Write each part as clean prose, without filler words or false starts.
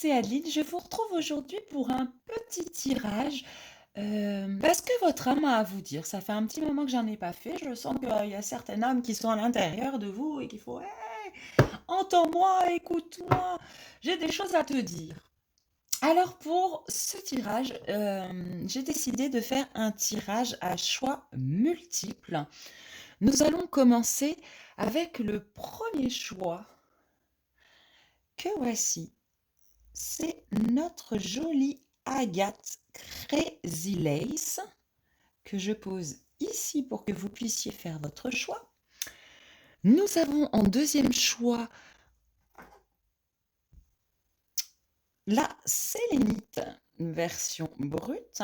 c'est Adeline. Je vous retrouve aujourd'hui pour un petit tirage parce que votre âme a à vous dire. Ça fait un petit moment que j'en ai pas fait. Je sens qu'il y a certaines âmes qui sont à l'intérieur de vous et qu'il faut hey, entends-moi, écoute-moi. J'ai des choses à te dire. Alors pour ce tirage, j'ai décidé de faire un tirage à choix multiples. Nous allons commencer avec le premier choix que voici. C'est notre jolie Agathe Crazy Lace que je pose ici pour que vous puissiez faire votre choix. Nous avons en deuxième choix la sélénite version brute.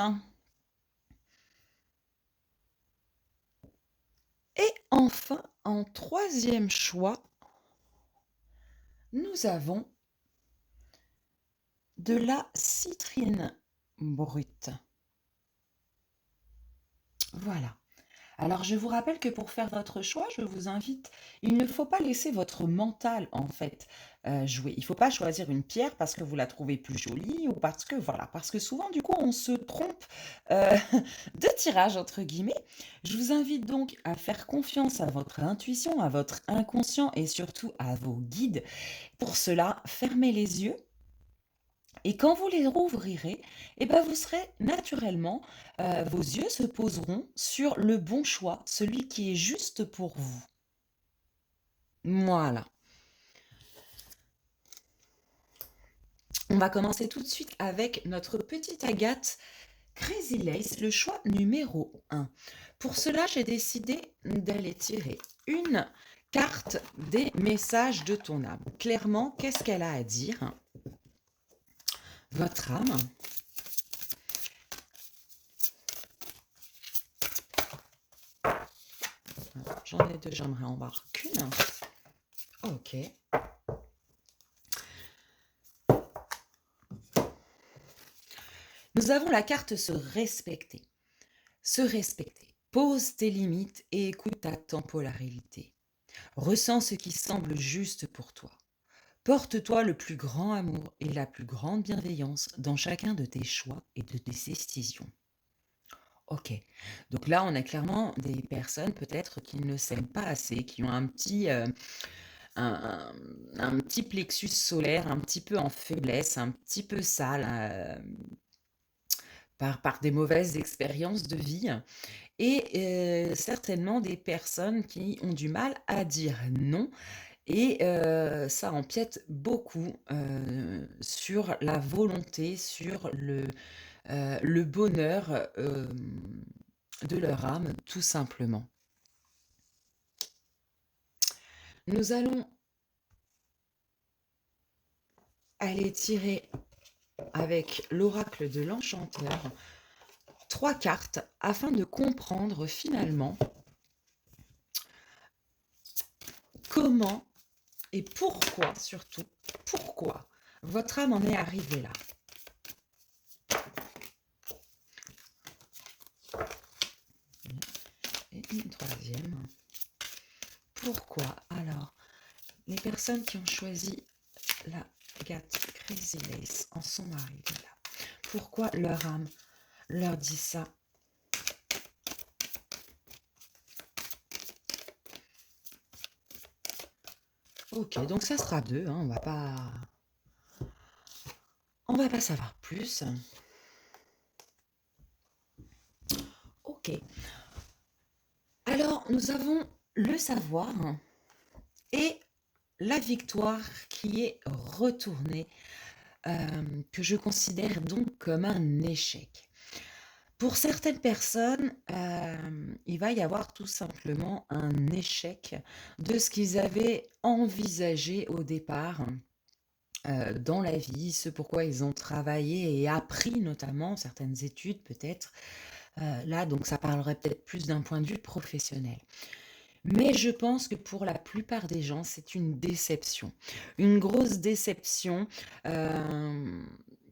Et enfin, en troisième choix, nous avons de la citrine brute. Voilà. Alors, je vous rappelle que pour faire votre choix, je vous invite, il ne faut pas laisser votre mental, en fait, jouer. Il ne faut pas choisir une pierre parce que vous la trouvez plus jolie ou parce que, voilà, parce que souvent, du coup, on se trompe euh, de tirage, entre guillemets. Je vous invite donc à faire confiance à votre intuition, à votre inconscient et surtout à vos guides. Pour cela, fermez les yeux. Et quand vous les rouvrirez, eh ben vous serez naturellement, vos yeux se poseront sur le bon choix, celui qui est juste pour vous. Voilà. On va commencer tout de suite avec notre petite Agathe Crazy Lace, le choix numéro 1. Pour cela, j'ai décidé d'aller tirer une carte des messages de ton âme. Clairement, qu'est-ce qu'elle a à dire? Votre âme. J'en ai deux, j'aimerais en voir qu'une. Ok. Nous avons la carte se respecter. Se respecter. Pose tes limites et écoute ta temporalité. Ressens ce qui semble juste pour toi. Porte-toi le plus grand amour et la plus grande bienveillance dans chacun de tes choix et de tes décisions. Ok, donc là on a clairement des personnes peut-être qui ne s'aiment pas assez, qui ont un, un petit plexus solaire un petit peu en faiblesse, un petit peu sale, par des mauvaises expériences de vie et certainement des personnes qui ont du mal à dire non et ça empiète beaucoup, sur la volonté, sur le bonheur, de leur âme, tout simplement. Nous allons aller tirer avec l'oracle de l'enchanteur 3 cartes afin de comprendre finalement comment et pourquoi, surtout, pourquoi votre âme en est arrivée là. Et une troisième. Pourquoi alors les personnes qui ont choisi la Agathe Crazy Lace en sont arrivées là? Pourquoi leur âme leur dit ça? Ok, donc ça sera 2, hein, on va pas savoir plus. Ok. Alors, nous avons le savoir et la victoire qui est retournée, que je considère donc comme un échec. Pour certaines personnes, il va y avoir tout simplement un échec de ce qu'ils avaient envisagé au départ, dans la vie, ce pourquoi ils ont travaillé et appris notamment certaines études peut-être. Là, donc ça parlerait peut-être plus d'un point de vue professionnel. Mais je pense que pour la plupart des gens, c'est une déception. Une grosse déception,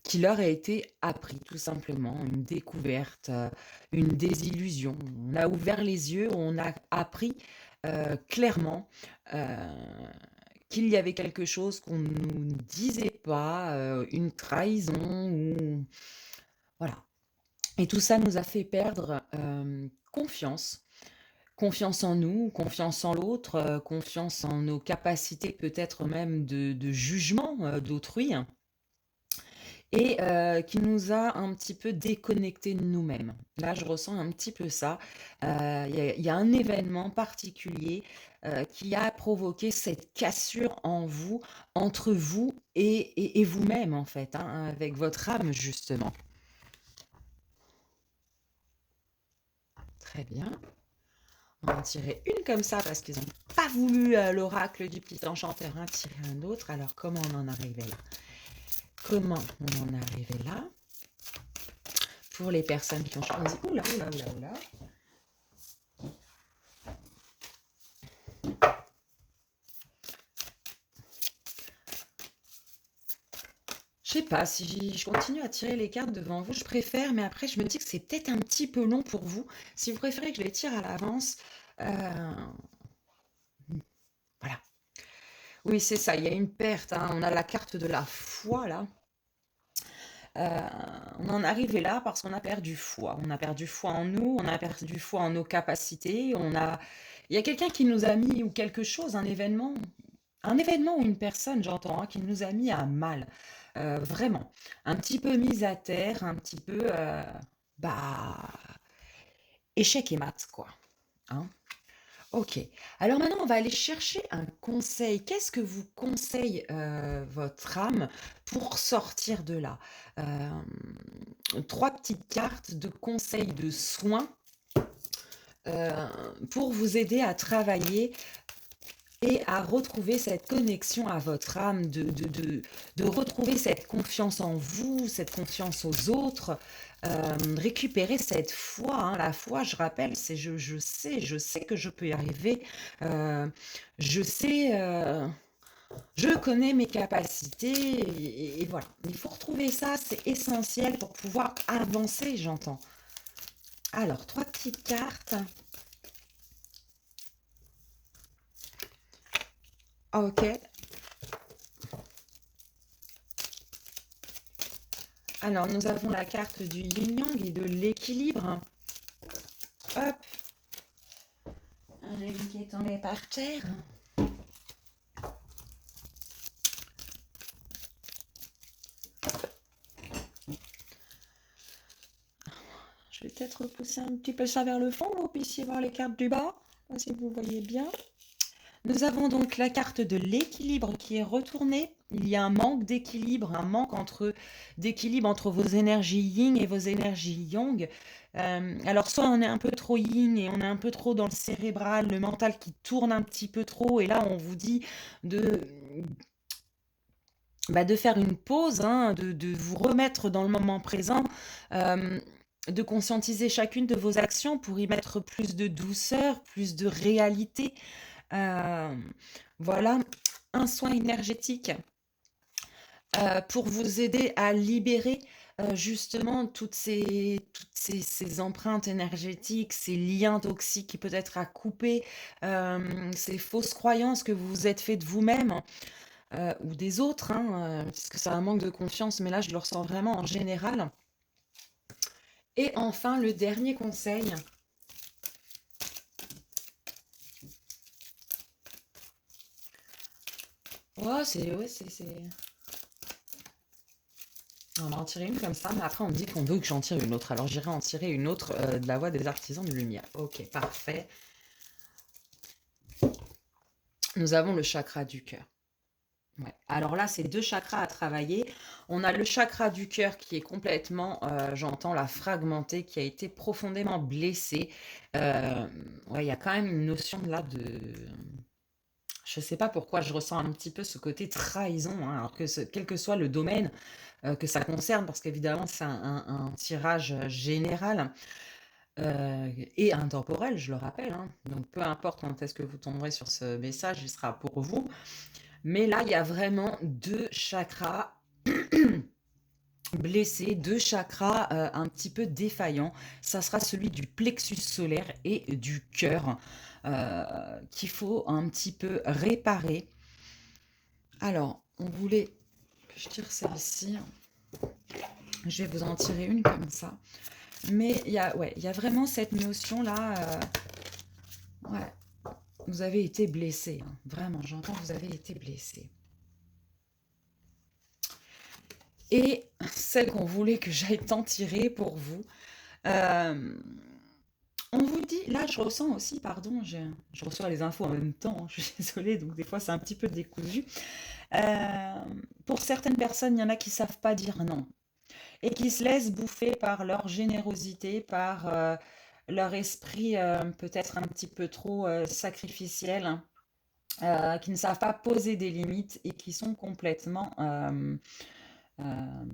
qui leur a été appris tout simplement, une découverte, une désillusion. On a ouvert les yeux, on a appris, clairement, qu'il y avait quelque chose qu'on ne nous disait pas, une trahison ou voilà. Et tout ça nous a fait perdre, confiance. Confiance en nous, confiance en l'autre, confiance en nos capacités peut-être même de jugement, d'autrui et qui nous a un petit peu déconnectés de nous-mêmes. Là, je ressens un petit peu ça. Il y a un événement particulier, qui a provoqué cette cassure en vous, entre vous et vous-même en fait, hein, avec votre âme justement. Très bien. On va en tirer une comme ça parce qu'ils n'ont pas voulu l'oracle du petit enchanteur en tirer un autre. Alors comment on en arrivait là? Comment on en est arrivé là? Pour les personnes qui ont choisi. Oula, oula, oula, oula. Je sais pas, si je continue à tirer les cartes devant vous, je préfère, mais après je me dis que c'est peut-être un petit peu long pour vous. Si vous préférez que je les tire à l'avance, voilà. Oui, c'est ça, il y a une perte, hein. On a la carte de la foi là. Euh, on en est arrivé là parce qu'on a perdu foi. On a perdu foi en nous, on a perdu foi en nos capacités. Il y a quelqu'un qui nous a mis, ou quelque chose, un événement ou une personne, j'entends, hein, qui nous a mis à mal. Vraiment. Un petit peu mis à terre, un petit peu, bah, échec et mat, quoi. Hein. Ok. Alors maintenant, on va aller chercher un conseil. Qu'est-ce que vous conseille votre âme pour sortir de là? Trois petites cartes de conseils de soins euh, pour vous aider à travailler et à retrouver cette connexion à votre âme, de retrouver cette confiance en vous, cette confiance aux autres, récupérer cette foi. Hein. La foi, je rappelle, c'est je sais que je peux y arriver, euh, je sais, je connais mes capacités et voilà. Il faut retrouver ça, c'est essentiel pour pouvoir avancer, j'entends. Alors, trois petites cartes. Ok. Alors, nous avons la carte du yin-yang et de l'équilibre. Hop. J'ai vu qui est tombé par terre. Je vais peut-être repousser un petit peu ça vers le fond, pour que vous puissiez voir les cartes du bas, si vous voyez bien. Nous avons donc la carte de l'équilibre qui est retournée. Il y a un manque d'équilibre, d'équilibre entre vos énergies yin et vos énergies yang. Alors soit on est un peu trop yin et on est un peu trop dans le cérébral, le mental qui tourne un petit peu trop, et là on vous dit de, de faire une pause, hein, de vous remettre dans le moment présent, de conscientiser chacune de vos actions pour y mettre plus de douceur, plus de réalité. Euh, voilà, un soin énergétique pour vous aider à libérer justement ces empreintes énergétiques, ces liens toxiques qui peut-être à couper, ces fausses croyances que vous vous êtes fait de vous-même ou des autres, hein, parce que c'est un manque de confiance, mais là je le ressens vraiment en général. Et enfin, le dernier conseil. Oh, on va en tirer une comme ça, mais après on me dit qu'on veut que j'en tire une autre. Alors j'irai en tirer une autre de la voix des artisans de lumière. Ok, parfait. Nous avons le chakra du cœur. Ouais. Alors là, c'est deux chakras à travailler. On a le chakra du cœur qui est complètement, j'entends la fragmenté, qui a été profondément blessé. Ouais, il y a quand même une notion là de... Je ne sais pas pourquoi je ressens un petit peu ce côté trahison, hein, alors que quel que soit le domaine que ça concerne, parce qu'évidemment c'est un tirage général et intemporel, je le rappelle. Hein. Donc peu importe quand est-ce que vous tomberez sur ce message, il sera pour vous. Mais là, il y a vraiment deux chakras blessés, deux chakras un petit peu défaillants. Ça sera celui du plexus solaire et du cœur qu'il faut un petit peu réparer. Alors, on voulait je tire celle-ci. Je vais vous en tirer une comme ça. Mais il y a, ouais, il y a vraiment cette notion-là. Ouais, vous avez été blessé. Hein. Vraiment, j'entends que vous avez été blessé. Et celle qu'on voulait que j'aille t'en tirer pour vous. euh, on vous dit, là je ressens aussi, pardon, je reçois les infos en même temps, hein, je suis désolée, donc des fois c'est un petit peu décousu. Euh, pour certaines personnes, il y en a qui ne savent pas dire non et qui se laissent bouffer par leur générosité, par leur esprit peut-être un petit peu trop sacrificiel, hein, qui ne savent pas poser des limites et qui sont complètement euh,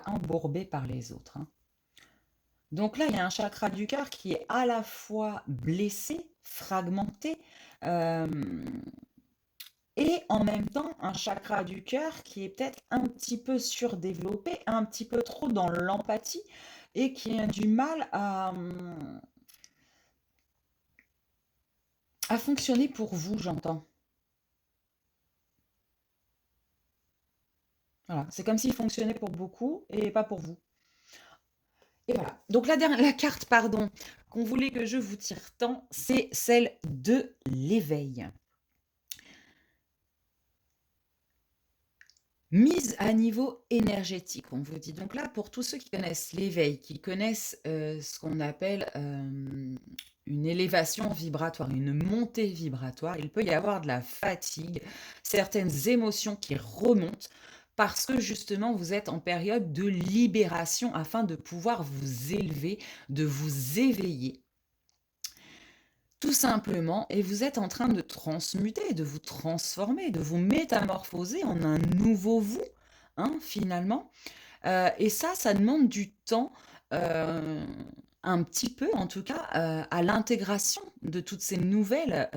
embourbés par les autres. Hein. Donc là, il y a un chakra du cœur qui est à la fois blessé, fragmenté, euh, et en même temps un chakra du cœur qui est peut-être un petit peu surdéveloppé, un petit peu trop dans l'empathie, et qui a du mal à fonctionner pour vous, j'entends. Voilà, c'est comme s'il fonctionnait pour beaucoup et pas pour vous. Et voilà. Donc la carte, pardon, qu'on voulait que je vous tire tant, c'est celle de l'éveil. Mise à niveau énergétique, on vous dit. Donc là, pour tous ceux qui connaissent l'éveil, qui connaissent ce qu'on appelle une élévation vibratoire, une montée vibratoire, il peut y avoir de la fatigue, certaines émotions qui remontent parce que justement vous êtes en période de libération afin de pouvoir vous élever, de vous éveiller tout simplement, et vous êtes en train de transmuter, de vous transformer, de vous métamorphoser en un nouveau vous, hein, finalement. Et ça demande du temps, euh, un petit peu en tout cas, à l'intégration de toutes ces nouvelles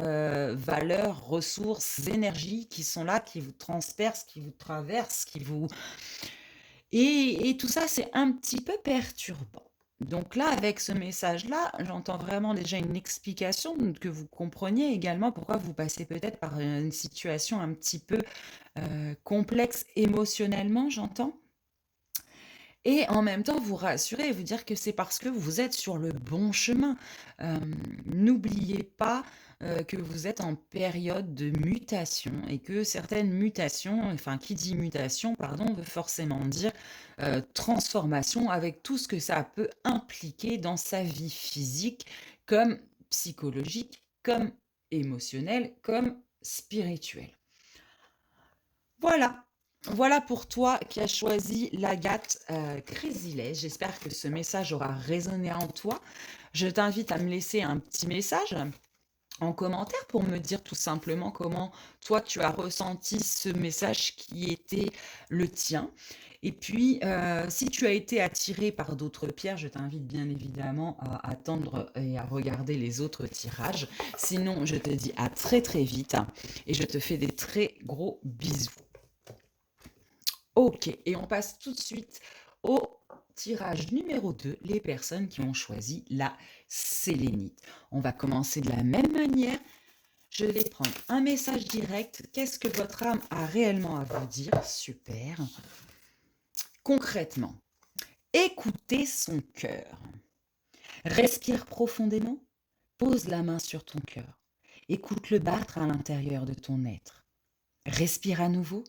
valeurs, ressources, énergies qui sont là, qui vous transpercent, qui vous traversent, qui vous... Et tout ça, c'est un petit peu perturbant. Donc là, avec ce message-là, j'entends vraiment déjà une explication, que vous compreniez également pourquoi vous passez peut-être par une situation un petit peu complexe émotionnellement, j'entends. Et en même temps, vous rassurer et vous dire que c'est parce que vous êtes sur le bon chemin. Euh, N'oubliez pas que vous êtes en période de mutation et que certaines mutations, enfin qui dit mutation, pardon, veut forcément dire transformation avec tout ce que ça peut impliquer dans sa vie physique, comme psychologique, comme émotionnelle, comme spirituelle. Voilà. Voilà pour toi qui as choisi l'agate Chrysilès. J'espère que ce message aura résonné en toi. Je t'invite à me laisser un petit message en commentaire pour me dire tout simplement comment toi tu as ressenti ce message qui était le tien. Et puis, si tu as été attiré par d'autres pierres, je t'invite bien évidemment à attendre et à regarder les autres tirages. Sinon, je te dis à très très vite et je te fais des très gros bisous. Ok, et on passe tout de suite au tirage numéro 2, les personnes qui ont choisi la sélénite. On va commencer de la même manière. Je vais prendre un message direct. Qu'est-ce que votre âme a réellement à vous dire? Super. Concrètement, écoutez son cœur. Respire profondément. Pose la main sur ton cœur. Écoute-le battre à l'intérieur de ton être. Respire à nouveau.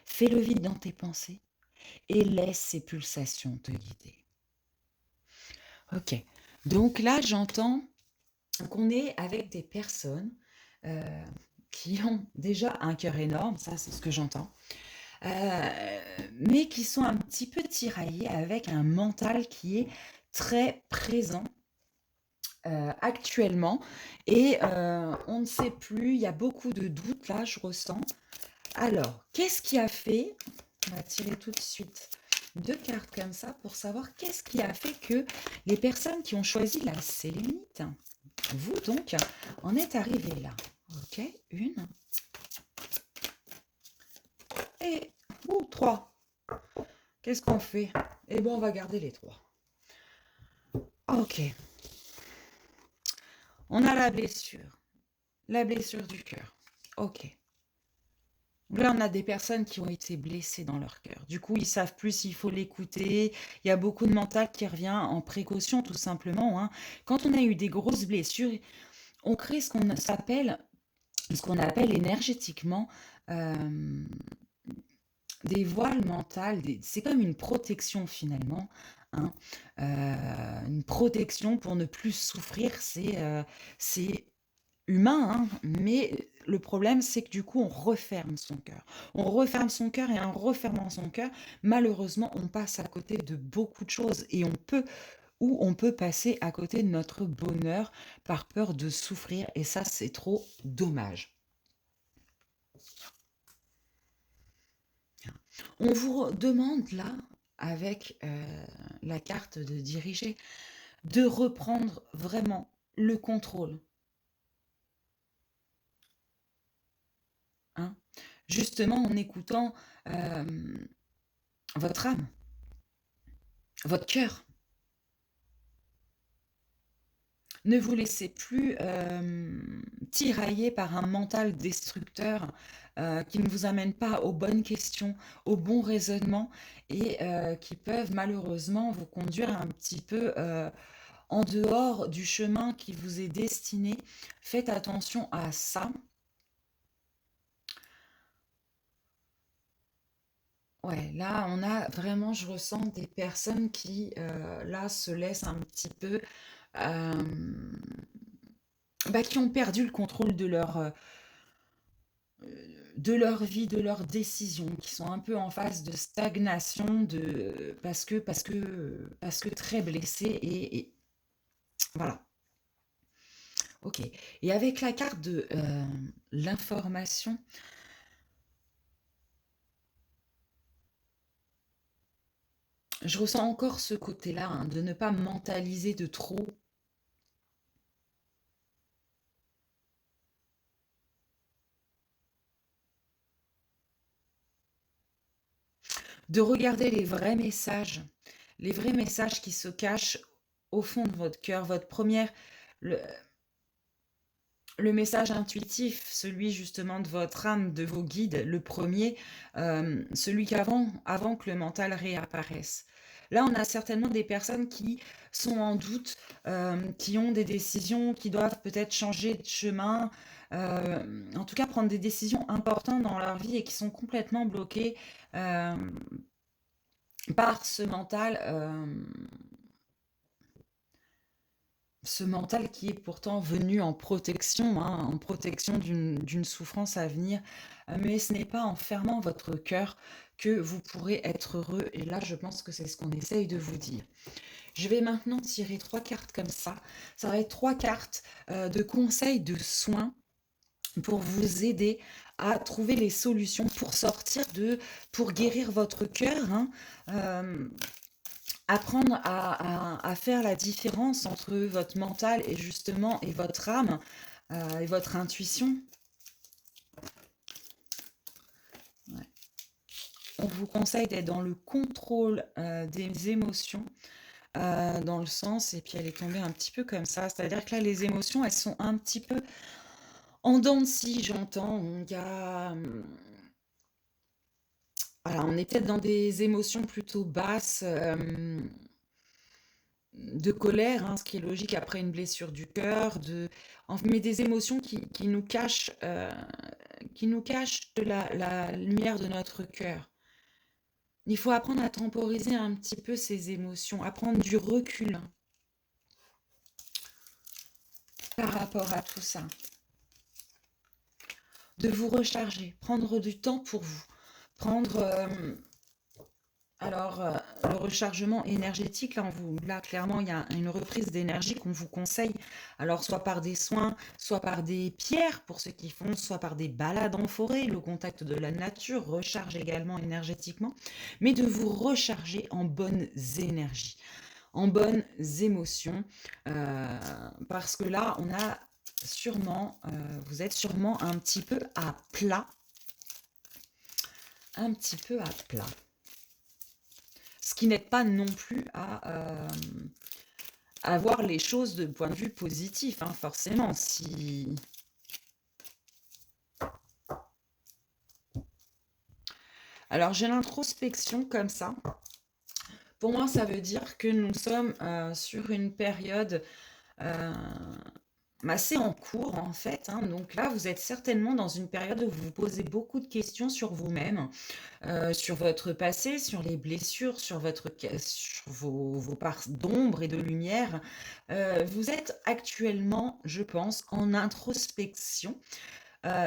Fais le vide dans tes pensées et laisse ces pulsations te guider. Ok, donc là j'entends qu'on est avec des personnes euh, qui ont déjà un cœur énorme, ça c'est ce que j'entends, mais qui sont un petit peu tiraillées avec un mental qui est très présent actuellement et on ne sait plus, il y a beaucoup de doutes là, je ressens. Alors, qu'est-ce qui a fait, on va tirer tout de suite deux cartes comme ça pour savoir qu'est-ce qui a fait que les personnes qui ont choisi la sélénite, vous donc, en êtes arrivé là. Ok, une et trois. Qu'est-ce qu'on fait? Eh bien, on va garder les trois. Ok. On a la blessure du cœur. Ok. Là, on a des personnes qui ont été blessées dans leur cœur. Du coup, ils savent plus s'il faut l'écouter. Il y a beaucoup de mental qui revient en précaution, tout simplement, hein. Quand on a eu des grosses blessures, on crée ce qu'on appelle énergétiquement euh, des voiles mentales. C'est comme une protection finalement, hein. Une protection pour ne plus souffrir. C'est humain, hein, mais le problème, c'est que du coup, on referme son cœur. On referme son cœur et en refermant son cœur, malheureusement, on passe à côté de beaucoup de choses et on peut passer à côté de notre bonheur par peur de souffrir et ça, c'est trop dommage. On vous demande là, avec la carte de diriger, de reprendre vraiment le contrôle, hein. Justement en écoutant euh, votre âme, votre cœur. Ne vous laissez plus tirailler par un mental destructeur qui ne vous amène pas aux bonnes questions, aux bons raisonnements et qui peuvent malheureusement vous conduire un petit peu en dehors du chemin qui vous est destiné. Faites attention à ça. Ouais, là, on a vraiment, je ressens des personnes qui, là, se laissent un petit peu, euh, qui ont perdu le contrôle de leur vie, de leurs décisions, qui sont un peu en phase de stagnation, parce que très blessés et voilà. Ok. Et avec la carte de l'information, je ressens encore ce côté-là, hein, de ne pas mentaliser de trop, de regarder les vrais messages qui se cachent au fond de votre cœur, votre première, le, le message intuitif, celui justement de votre âme, de vos guides, le premier, celui avant que le mental réapparaisse. Là, on a certainement des personnes qui sont en doute, qui ont des décisions, qui doivent peut-être changer de chemin, en tout cas prendre des décisions importantes dans leur vie et qui sont complètement bloquées euh, par ce mental qui est pourtant venu en protection, hein, en protection d'une souffrance à venir. Mais ce n'est pas en fermant votre cœur que vous pourrez être heureux. Et là, je pense que c'est ce qu'on essaye de vous dire. Je vais maintenant tirer trois cartes comme ça. Ça va être trois cartes de conseils, de soins pour vous aider à trouver les solutions pour pour guérir votre cœur, hein. Euh, Apprendre à faire la différence entre votre mental et justement et votre âme et votre intuition. Ouais. On vous conseille d'être dans le contrôle des émotions, dans le sens, et puis elle est tombée un petit peu comme ça, c'est-à-dire que là les émotions elles sont un petit peu en dents de scie, j'entends. Voilà, on est peut-être dans des émotions plutôt basses, de colère, hein, ce qui est logique après une blessure du cœur, mais des émotions qui nous cachent de la lumière de notre cœur. Il faut apprendre à temporiser un petit peu ces émotions, à prendre du recul par rapport à tout ça, de vous recharger, prendre du temps pour vous, prendre le rechargement énergétique, là, clairement, il y a une reprise d'énergie qu'on vous conseille. Alors, soit par des soins, soit par des pierres pour ceux qui font, soit par des balades en forêt. Le contact de la nature recharge également énergétiquement, mais de vous recharger en bonnes énergies, en bonnes émotions, parce que là, vous êtes sûrement un petit peu à plat, un petit peu à plat. Ce qui n'aide pas non plus à voir les choses de point de vue positif, hein, forcément. Alors, j'ai l'introspection comme ça. Pour moi, ça veut dire que nous sommes sur une période euh, assez en cours, en fait, hein. Donc là, vous êtes certainement dans une période où vous vous posez beaucoup de questions sur vous-même, sur votre passé, sur les blessures, sur vos parts d'ombre et de lumière. Vous êtes actuellement, je pense, en introspection.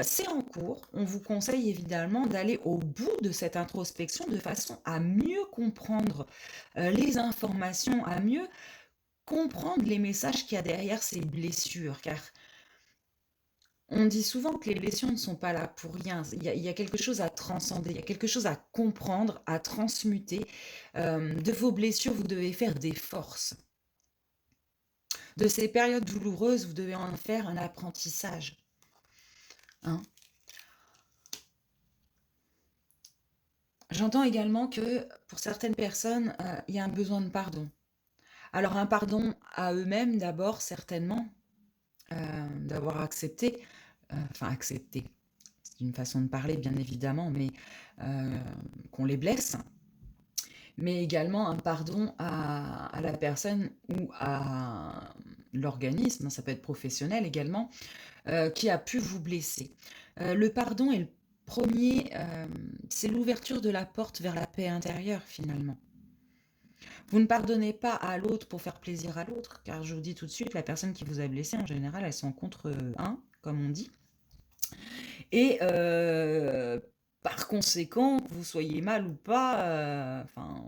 C'est en cours. On vous conseille évidemment d'aller au bout de cette introspection de façon à mieux comprendre les informations, à mieux comprendre les messages qu'il y a derrière ces blessures. Car on dit souvent que les blessures ne sont pas là pour rien. Il y a quelque chose à transcender, il y a quelque chose à comprendre, à transmuter. De vos blessures, vous devez faire des forces. De ces périodes douloureuses, vous devez en faire un apprentissage, hein. J'entends également que pour certaines personnes, il y a un besoin de pardon. Alors un pardon à eux-mêmes d'abord, certainement, d'avoir accepté, enfin accepté, c'est une façon de parler bien évidemment, mais euh, qu'on les blesse, mais également un pardon à la personne ou à l'organisme, ça peut être professionnel également, qui a pu vous blesser. Le pardon est le premier, c'est l'ouverture de la porte vers la paix intérieure finalement. Vous ne pardonnez pas à l'autre pour faire plaisir à l'autre, car je vous dis tout de suite, la personne qui vous a blessé, en général, elles sont contre un, comme on dit. Et par conséquent, que vous soyez mal ou pas, enfin,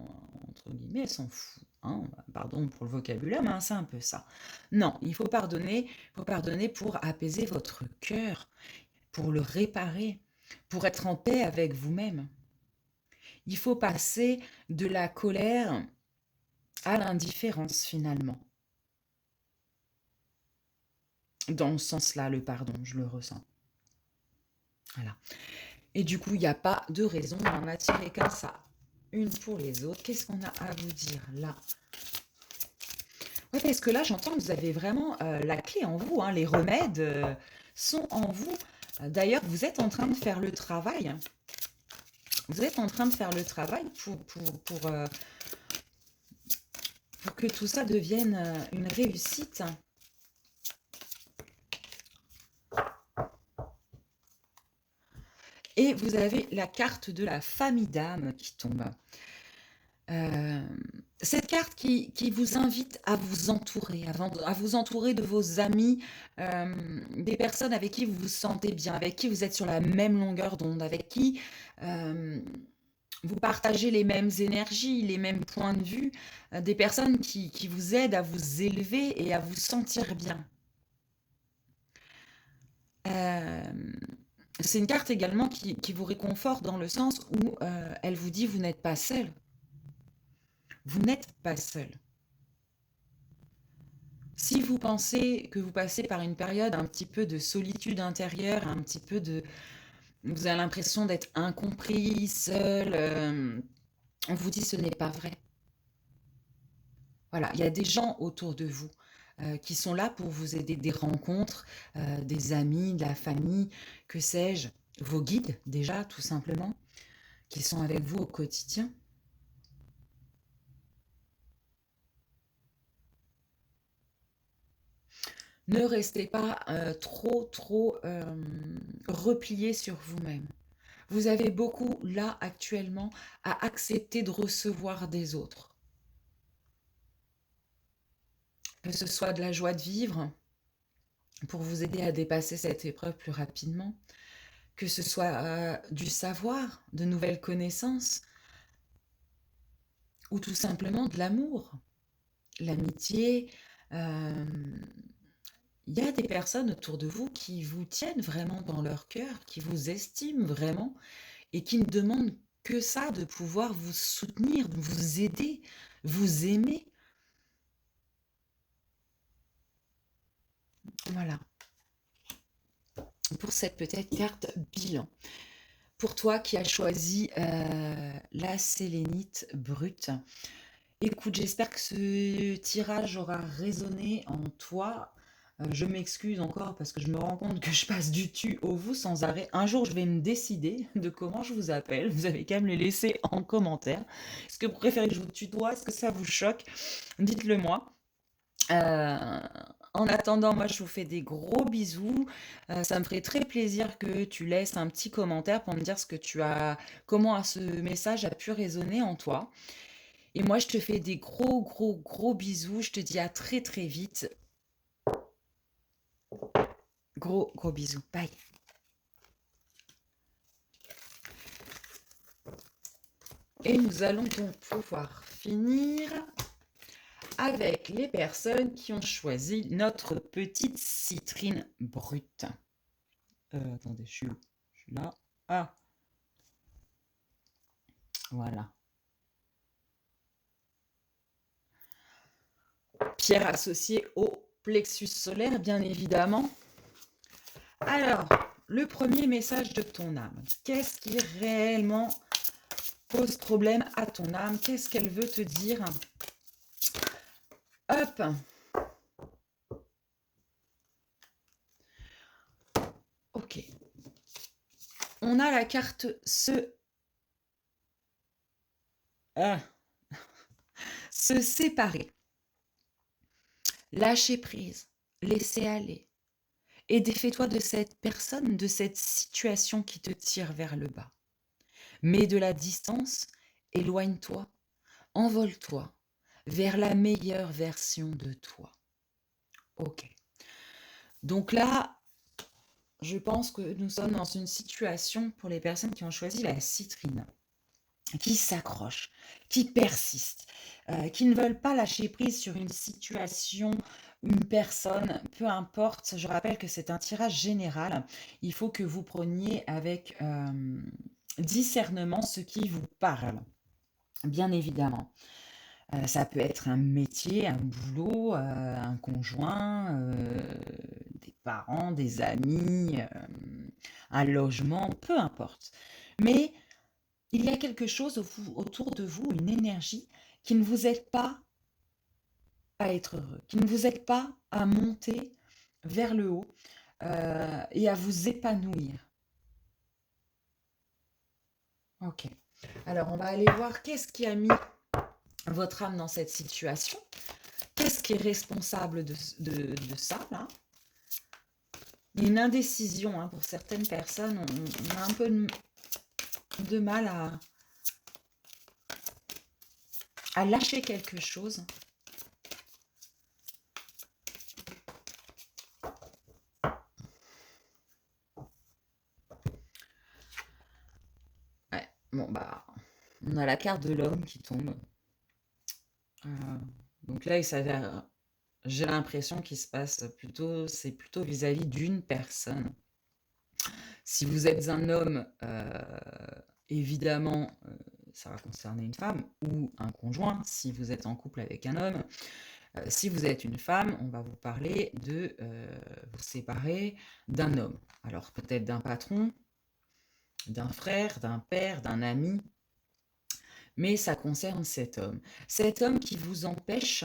entre guillemets, elle s'en fout, hein. Pardon pour le vocabulaire, mais c'est un peu ça. Non, il faut pardonner pour apaiser votre cœur, pour le réparer, pour être en paix avec vous-même. Il faut passer de la colère à l'indifférence finalement. Dans ce sens-là, le pardon, je le ressens. Voilà. Et du coup, il n'y a pas de raison d'en attirer comme ça. Une pour les autres. Qu'est-ce qu'on a à vous dire là? Ouais, parce que là, j'entends que vous avez vraiment la clé en vous, hein. Les remèdes sont en vous. D'ailleurs, vous êtes en train de faire le travail. Vous êtes en train de faire le travail pour que tout ça devienne une réussite. Et vous avez la carte de la famille d'âme qui tombe. Euh, cette carte qui vous invite à vous entourer, à vous entourer de vos amis, des personnes avec qui vous vous sentez bien, avec qui vous êtes sur la même longueur d'onde, avec qui euh, vous partagez les mêmes énergies, les mêmes points de vue, des personnes qui vous aident à vous élever et à vous sentir bien. Euh, c'est une carte également qui vous réconforte dans le sens où elle vous dit vous n'êtes pas seul. Vous n'êtes pas seul. Si vous pensez que vous passez par une période un petit peu de solitude intérieure, un petit peu de... Vous avez l'impression d'être incompris, seul, on vous dit ce n'est pas vrai. Voilà, il y a des gens autour de vous qui sont là pour vous aider, des rencontres, des amis, de la famille, que sais-je, vos guides déjà, tout simplement, qui sont avec vous au quotidien. Ne restez pas trop replié sur vous-même. Vous avez beaucoup, là, actuellement, à accepter de recevoir des autres. Que ce soit de la joie de vivre pour vous aider à dépasser cette épreuve plus rapidement, que ce soit du savoir, de nouvelles connaissances, ou tout simplement de l'amour, l'amitié. euh, Il y a des personnes autour de vous qui vous tiennent vraiment dans leur cœur, qui vous estiment vraiment et qui ne demandent que ça, de pouvoir vous soutenir, vous aider, vous aimer. Voilà, pour cette peut-être carte bilan. Pour toi qui as choisi la sélénite brute, écoute, j'espère que ce tirage aura résonné en toi. Je m'excuse encore parce que je me rends compte que je passe du tu au vous sans arrêt. Un jour, je vais me décider de comment je vous appelle. Vous avez qu'à me les laisser en commentaire. Est-ce que vous préférez que je vous tutoie? Est-ce que ça vous choque? Dites-le moi. Euh, En attendant, moi je vous fais des gros bisous. Ça me ferait très plaisir que tu laisses un petit commentaire pour me dire ce que tu as, comment ce message a pu résonner en toi. Et moi je te fais des gros gros gros bisous. Je te dis à très très vite. Gros gros bisous. Bye. Et nous allons donc pouvoir finir avec les personnes qui ont choisi notre petite citrine brute. Attendez, je suis là. Ah, voilà. Pierre associée au plexus solaire, bien évidemment. Alors, le premier message de ton âme. Qu'est-ce qui réellement pose problème à ton âme? Qu'est-ce qu'elle veut te dire? Hop. Ok. On a la carte se séparer. Lâcher prise. Laisser aller. Et défais-toi de cette personne, de cette situation qui te tire vers le bas. Mets de la distance, éloigne-toi, envole-toi vers la meilleure version de toi. Ok. Donc là, je pense que nous sommes dans une situation pour les personnes qui ont choisi la citrine, qui s'accrochent, qui persistent, qui ne veulent pas lâcher prise sur une situation, une personne, peu importe. Je rappelle que c'est un tirage général. Il faut que vous preniez avec discernement ce qui vous parle, bien évidemment. Ça peut être un métier, un boulot, un conjoint, des parents, des amis, un logement, peu importe. Mais il y a quelque chose autour de vous, une énergie qui ne vous aide pas à être heureux, qui ne vous aide pas à monter vers le haut et à vous épanouir. Ok. Alors, on va aller voir qu'est-ce qui a mis votre âme dans cette situation. Qu'est-ce qui est responsable de ça, là? Il y a une indécision hein, pour certaines personnes. On a un peu de mal à lâcher quelque chose. Ouais, bon, bah, on a la carte de l'homme qui tombe. Donc là, il s'avère, j'ai l'impression qu'il se passe plutôt, c'est plutôt vis-à-vis d'une personne. Si vous êtes un homme, évidemment, ça va concerner une femme ou un conjoint. Si vous êtes en couple avec un homme, si vous êtes une femme, on va vous parler de vous séparer d'un homme. Alors peut-être d'un patron, d'un frère, d'un père, d'un ami, mais ça concerne cet homme. Cet homme qui vous empêche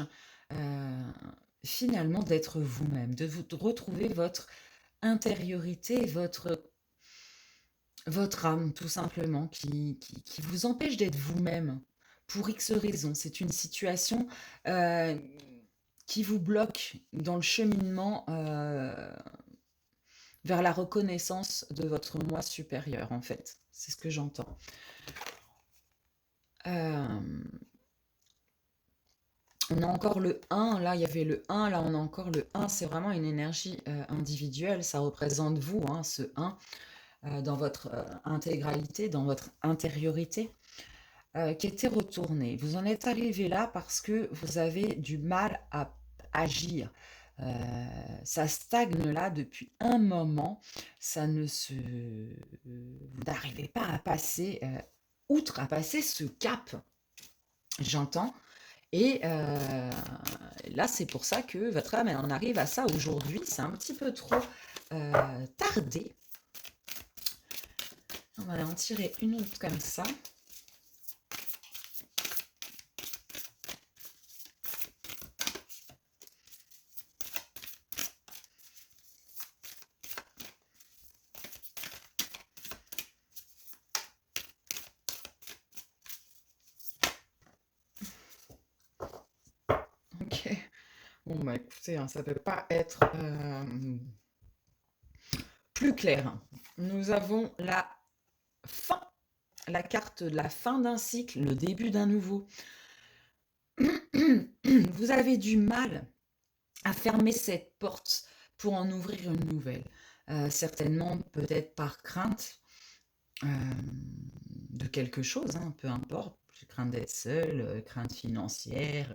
finalement d'être vous-même, de retrouver votre intériorité, votre âme tout simplement, qui vous empêche d'être vous-même pour X raisons. C'est une situation qui vous bloque dans le cheminement vers la reconnaissance de votre moi supérieur, en fait. C'est ce que j'entends. On a encore le 1, là il y avait le 1, là on a encore le 1, c'est vraiment une énergie individuelle, ça représente vous, hein, ce 1, dans votre intégralité, dans votre intériorité, qui était retourné. Vous en êtes arrivé là parce que vous avez du mal à agir. Ça stagne là depuis un moment, ça ne se... Vous n'arrivez pas à passer, outre à passer ce cap, j'entends. Et là, c'est pour ça que votre âme, elle en arrive à ça aujourd'hui. C'est un petit peu trop tardé. On va en tirer une autre comme ça. Bon, bah écoutez, hein, ça peut pas être plus clair, hein. Nous avons la fin, la carte de la fin d'un cycle, le début d'un nouveau. Vous avez du mal à fermer cette porte pour en ouvrir une nouvelle. Certainement, peut-être par crainte de quelque chose, hein, peu importe. Crainte d'être seul, crainte financière,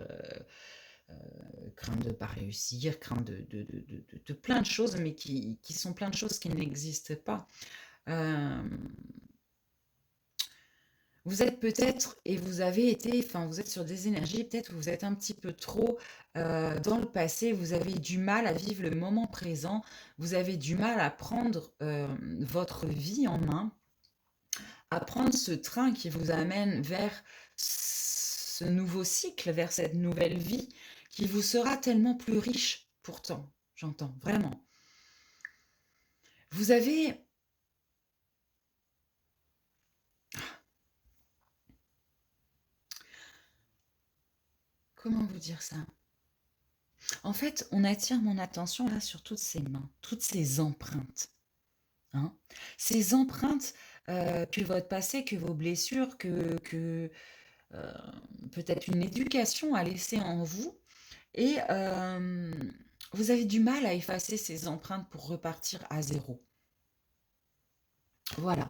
crainte de ne pas réussir, crainte de plein de choses, mais qui sont plein de choses qui n'existent pas. Vous êtes peut-être, et vous avez été, enfin vous êtes sur des énergies, peut-être vous êtes un petit peu trop dans le passé, vous avez du mal à vivre le moment présent, vous avez du mal à prendre votre vie en main, à prendre ce train qui vous amène vers ce nouveau cycle, vers cette nouvelle vie, qui vous sera tellement plus riche, pourtant, j'entends, vraiment. Vous avez... Comment vous dire ça? En fait, on attire mon attention là sur toutes ces mains, toutes ces empreintes. Hein. Ces empreintes que votre passé, que vos blessures, que peut-être une éducation a laissé en vous. Et vous avez du mal à effacer ces empreintes pour repartir à zéro. Voilà.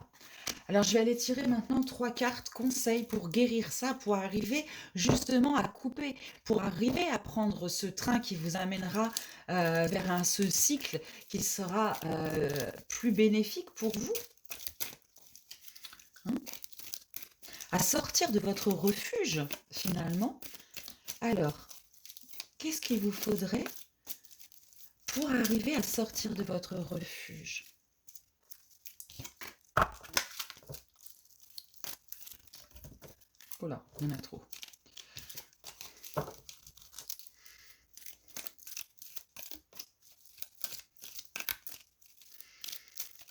Alors, je vais aller tirer maintenant 3 cartes conseils pour guérir ça, pour arriver justement à couper, pour arriver à prendre ce train qui vous amènera vers ce cycle qui sera plus bénéfique pour vous, hein, à sortir de votre refuge finalement. Alors, qu'est-ce qu'il vous faudrait pour arriver à sortir de votre refuge? Oh là, il y en a trop.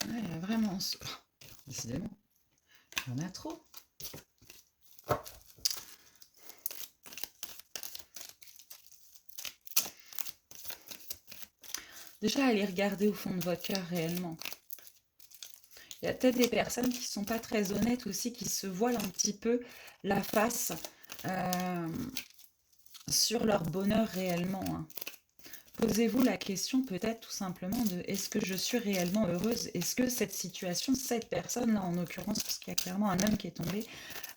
Ouais, vraiment, décidément, il y en a trop. Déjà, allez regarder au fond de votre cœur réellement. Il y a peut-être des personnes qui ne sont pas très honnêtes aussi, qui se voilent un petit peu la face sur leur bonheur réellement. Hein. Posez-vous la question peut-être tout simplement de est-ce que je suis réellement heureuse? Est-ce que cette situation, cette personne-là en l'occurrence, parce qu'il y a clairement un homme qui est tombé,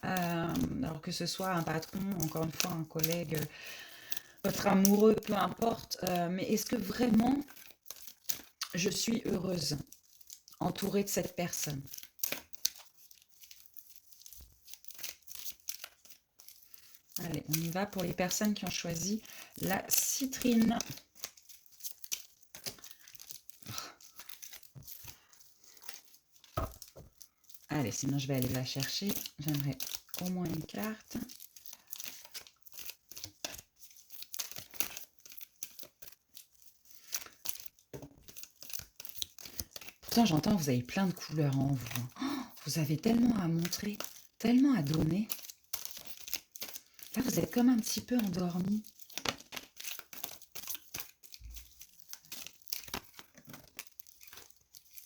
alors que ce soit un patron, encore une fois un collègue, votre amoureux, peu importe, mais est-ce que vraiment je suis heureuse entourée de cette personne? Allez, on y va pour les personnes qui ont choisi la citrine. Allez, sinon je vais aller la chercher. J'aimerais au moins une carte. Pourtant, j'entends que vous avez plein de couleurs en vous. Oh, vous avez tellement à montrer, tellement à donner. Là, vous êtes comme un petit peu endormi.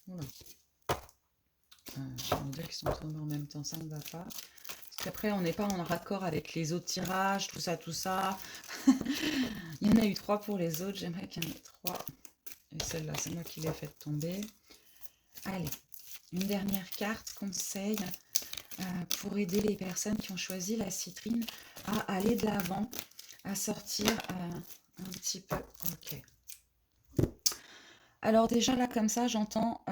Oula. Je vais me dire qu'ils sont tombés en même temps, ça ne va pas. Parce qu'après, on n'est pas en raccord avec les autres tirages, tout ça, tout ça. Il y en a eu 3 pour les autres, j'aimerais qu'il y en ait 3. Et celle-là, c'est moi qui l'ai faite tomber. Allez, une dernière carte, conseil, pour aider les personnes qui ont choisi la citrine à aller de l'avant, à sortir un petit peu. Ok. Alors déjà là, comme ça, j'entends...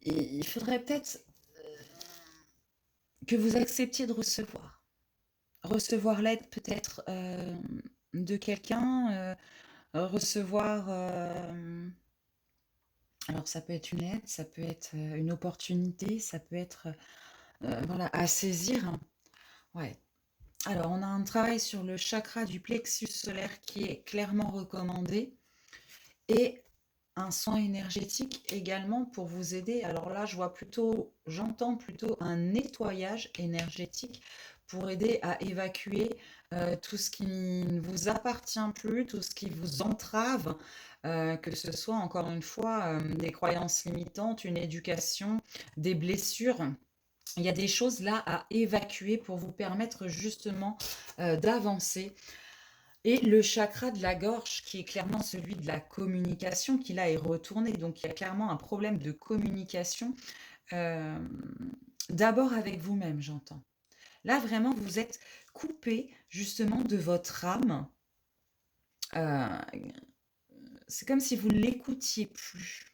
il faudrait peut-être que vous acceptiez de recevoir. Recevoir l'aide peut-être de quelqu'un, recevoir... alors ça peut être une aide, ça peut être une opportunité, ça peut être voilà, à saisir. Ouais. Alors on a un travail sur le chakra du plexus solaire qui est clairement recommandé et un soin énergétique également pour vous aider. Alors là, j'entends plutôt un nettoyage énergétique pour aider à évacuer tout ce qui ne vous appartient plus, tout ce qui vous entrave, que ce soit encore une fois des croyances limitantes, une éducation, des blessures. Il y a des choses là à évacuer pour vous permettre justement d'avancer. Et le chakra de la gorge, qui est clairement celui de la communication, qui là est retourné. Donc il y a clairement un problème de communication. euh, D'abord avec vous-même, j'entends. Là, vraiment, vous êtes coupé justement de votre âme. Euh, c'est comme si vous ne l'écoutiez plus.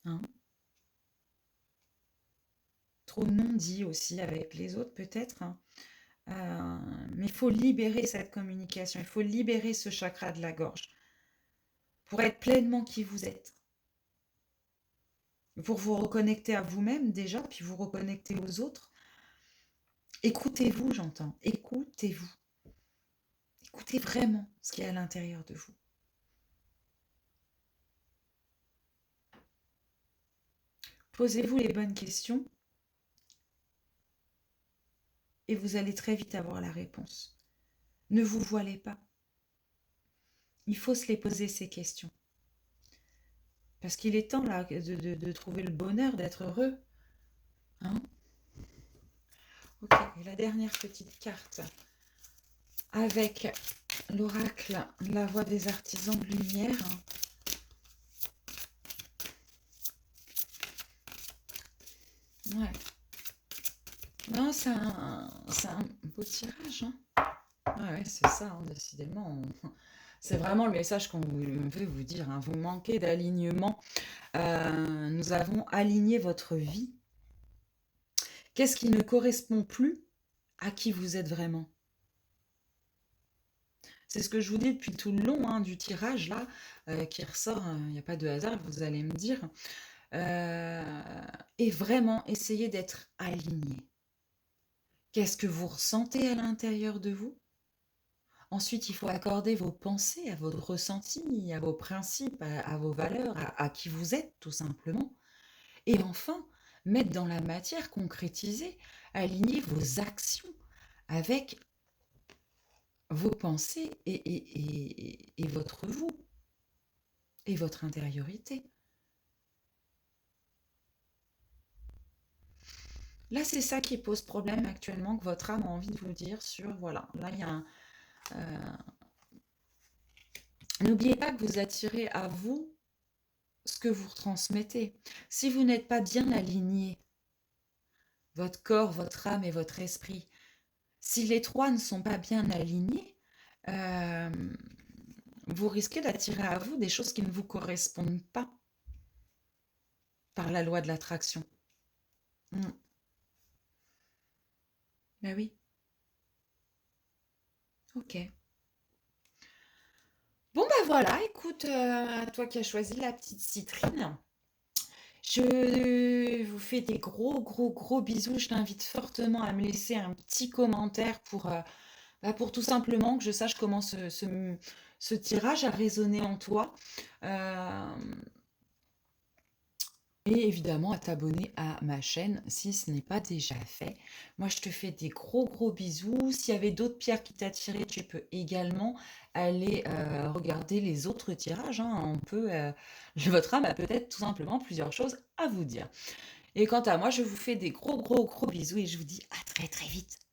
Hein. Trop non dit aussi avec les autres, peut-être. Hein. Mais il faut libérer cette communication, il faut libérer ce chakra de la gorge pour être pleinement qui vous êtes. Pour vous reconnecter à vous-même déjà, puis vous reconnecter aux autres. Écoutez-vous, j'entends. Écoutez-vous. Écoutez vraiment ce qu'il y a à l'intérieur de vous. Posez-vous les bonnes questions et vous allez très vite avoir la réponse. Ne vous voilez pas. Il faut se les poser, ces questions. Parce qu'il est temps là de trouver le bonheur, d'être heureux. Hein? Ok, et la dernière petite carte avec l'oracle, la voix des artisans de lumière. Ouais. Non, c'est un beau tirage. Hein. Ouais, c'est ça, hein, décidément. C'est vraiment le message qu'on veut vous dire. Hein. Vous manquez d'alignement. Nous avons aligné votre vie. Qu'est-ce qui ne correspond plus à qui vous êtes vraiment? C'est ce que je vous dis depuis tout le long hein, du tirage, là, qui ressort. Il n'y a pas de hasard, vous allez me dire. Et vraiment, essayez d'être aligné. Qu'est-ce que vous ressentez à l'intérieur de vous? Ensuite, il faut accorder vos pensées à votre ressenti, à vos principes, à vos valeurs, à qui vous êtes, tout simplement. Et enfin, mettre dans la matière, concrétiser, aligner vos actions avec vos pensées et votre vous, et votre intériorité. Là, c'est ça qui pose problème actuellement, que votre âme a envie de vous dire sur, voilà, là, il y a un... N'oubliez pas que vous attirez à vous ce que vous retransmettez. Si vous n'êtes pas bien aligné, votre corps, votre âme et votre esprit, si les trois ne sont pas bien alignés, vous risquez d'attirer à vous des choses qui ne vous correspondent pas par la loi de l'attraction. Ben oui. Ok. Bon ben voilà, écoute, toi qui as choisi la petite citrine, je vous fais des gros bisous. Je t'invite fortement à me laisser un petit commentaire pour tout simplement que je sache comment ce tirage a résonné en toi. Euh, Et évidemment à t'abonner à ma chaîne si ce n'est pas déjà fait. Moi, je te fais des gros bisous. S'il y avait d'autres pierres qui t'attiraient, tu peux également aller regarder les autres tirages. Hein. Votre âme a peut-être tout simplement plusieurs choses à vous dire. Et quant à moi, je vous fais des gros bisous et je vous dis à très vite.